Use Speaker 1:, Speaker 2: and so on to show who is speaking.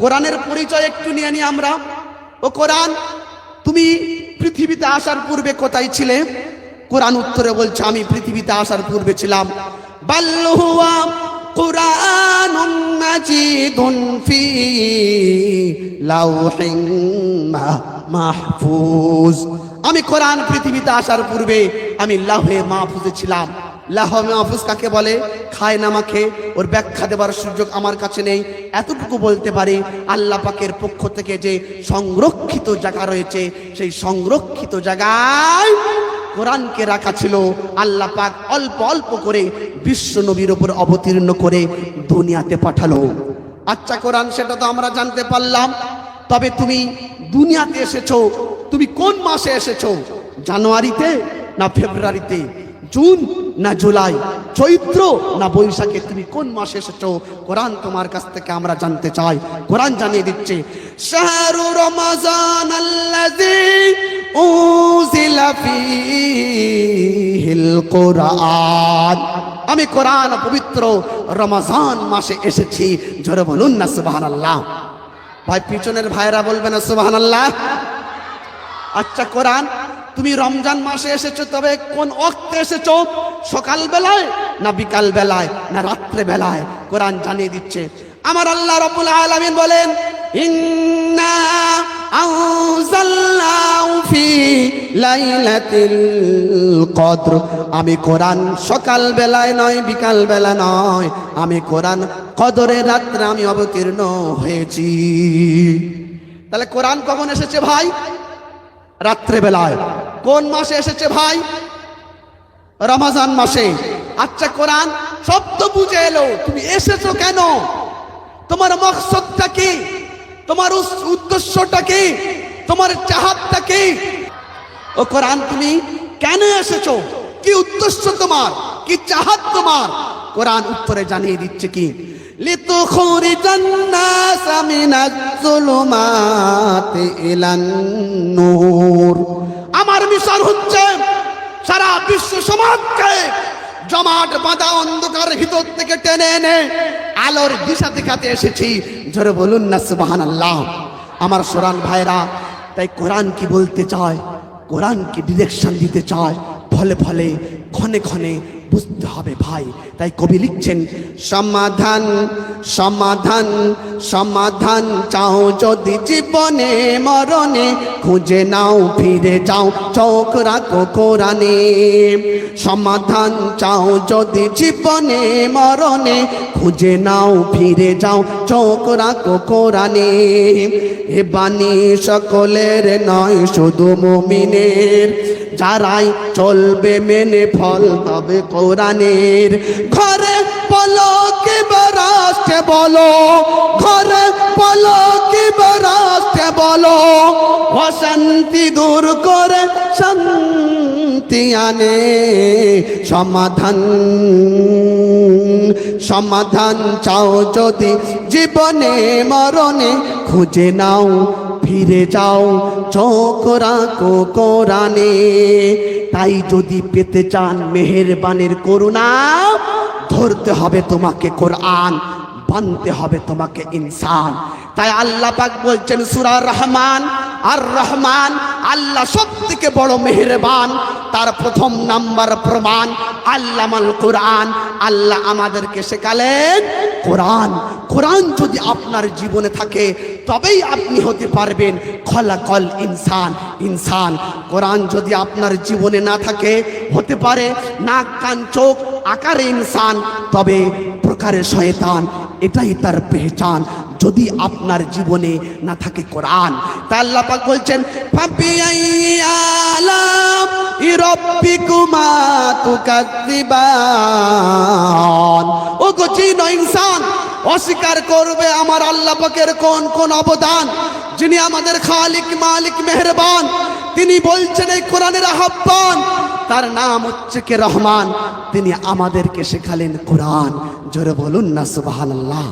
Speaker 1: কোরআনের পরিচয় একটু নিয়ে নিই আমরা। ও কোরআন, তুমি পৃথিবীতে আসার পূর্বে কোথায় ছিলে? কোরআন উত্তরে বলছে, আমি পৃথিবীতে আসার পূর্বে ছিলাম বাল হুয়া কুরআনুন মাজিদুন ফি লাউহিন মাহফুজ। আমি কোরআন পৃথিবীতে আসার পূর্বে আমি লাউহে মাহফুজে ছিলাম। লাউহে মাহফুজ কাকে বলে? খায় না মাখে, ওর ব্যাখ্যা দেবার সুযোগ আমার কাছে নেই। এতটুকু বলতে পারি, আল্লাহ পাকের পক্ষ থেকে যে সংরক্ষিত জায়গা রয়েছে, সেই সংরক্ষিত জায়গায় কোরআনকে রাখা ছিল। আল্লাহ পাক অল্প অল্প করে বিশ্ব নবীর উপর অবতীর্ণ করে দুনিয়াতে পাঠালো। আচ্ছা কোরআন, সেটা তো আমরা জানতে পারলাম। তবে তুমি দুনিয়াতে এসেছো, তুমি কোন মাসে এসেছো? জানুয়ারিতে না ফেব্রুয়ারিতে? জুন না জুলাই? চৈত্র না বৈশাখে? তুমি কোন মাসে এসেছো? কোরআন তোমার কাছ থেকে আমরা জানতে চাই। কোরআন জানিয়ে দিচ্ছে, শাহরু রমাজান আল্লাযী উনজিলা ফীহিল কুরআন। আমি কোরআন পবিত্র রমজান মাসে এসেছি। জোরে বলুন না সুবহানাল্লাহ। ভাই পিছনের ভাইরা বলবে না সুবহানাল্লাহ? আচ্ছা কোরআন, তুমি রমজান মাসে এসেছো, তবে কোন ওয়াক্তে এসেছো? সকাল বেলায় না বিকাল বেলায় না রাত্রে বেলায়? কোরআন জানিয়ে দিচ্ছে। আমার আল্লাহ রাব্বুল আলামিন বলেন, ইন্না আনজালনাহু ফি লাইলাতিল কদর। আমি কোরআন সকাল বেলায় নয়, বিকাল বেলা নয়, আমি কোরআন কদরের রাত্রে আমি অবতীর্ণ হয়েছি। তাহলে কোরআন কখন এসেছে ভাই? রাত্রে বেলায়। কোন মাসে এসেছে ভাই? রমজান মাসে। আচ্ছা কোরআন সব তো বুঝে এলো, তুমি এসেছো কেন? তোমার মকসদটা কি? তোমার উদ্দেশ্যটা কি? তোমার চাহাতটা কি? ও কোরআন, তুমি কেন এসেছো? কি উদ্দেশ্য তোমার? কি চাহাত তোমার? কোরআন উত্তরে জানিয়ে দিচ্ছে কি, লিতুখরিজান নাস মিনাজ যুলুমাতি ইলান নূর। আমার মিশন হচ্ছে সারা বিশ্ব সমাজকে জমাট বাঁধা অন্ধকারের ভিতর থেকে টেনে এনে আলোর দিশা দেখাতে এসেছি। জোরে বলুন না সুবহানাল্লাহ। আমার সোরান ভাইরা, তাই কোরআন কি বলতে চায়, কোরআন কি ডিরেকশন দিতে চায়, ফলে ফলে ক্ষণে ক্ষণে বুঝতে হবে ভাই। তাই কবি লিখছেন, সমাধান সমাধান সমাধান চাও যদি জীবনে মরণে, খুঁজে নাও ফিরে যাও চোখ রাখো কোরআনে। সমাধান চাও যদি জীবনে মরণে, খুঁজে নাও ফিরে যাও চোখ রাখো কোরআনে। এ বাণী সকলের নয়, শুধু মুমিনের, যারাই চলবে মেনে ফল পাবে কোরআনের। ঘরে বলো কি রাষ্ট্রে বলো, ঘরে বলো কি রাষ্ট্রে বলো, অশান্তি দূর করে শান্তি আনে। সমাধান সমাধান চাও যদি জীবনে মরণে, খুঁজে নাও ফিরে যাও চোখ রাখো কোরআনে। তাই যদি পেতে চান মেহেরবানের করুণা, ধরতে হবে তোমাকে কোরআন, বানতে হবে তোমাকে ইনসান। তাই আল্লাহ পাক বলছেন সূরা রহমান, আর রহমান আল্লাহ সবথেকে বড় মেহেরবান। তার প্রথম নাম্বার প্রমাণ আল্লামাল কোরআন। আল্লাহ আমাদেরকে শেখালেন কোরআন। কোরআন যদি আপনার জীবনে থাকে তবেই আপনি হতে পারবেন খলাকল ইনসান, ইনসান। কোরআন যদি আপনার জীবনে না থাকে, হতে পারে নাক কান চোখ আকারে ইনসান, তবে প্রকারে শয়তান। এটাই তার পেহচান যদি আপনার জীবনে না থাকে কোরআন। তা আল্লাহ পাক বলছেন, ফাবিআই আলাম রাব্বিকুমা তুকাযিবান। ও গো জিন ও ইনসান, অস্বীকার করবে আমার আল্লাহ পাকের কোন কোন অবদান। যিনি আমাদের খালিক মালিক মেহেরবান, তিনি বলছেন এই কোরআনের আহ্বান। তার নাম হচ্ছে কে রহমান, তিনি আমাদেরকে শেখালেন কোরআন। জোরে বলুন না সুবহানাল্লাহ।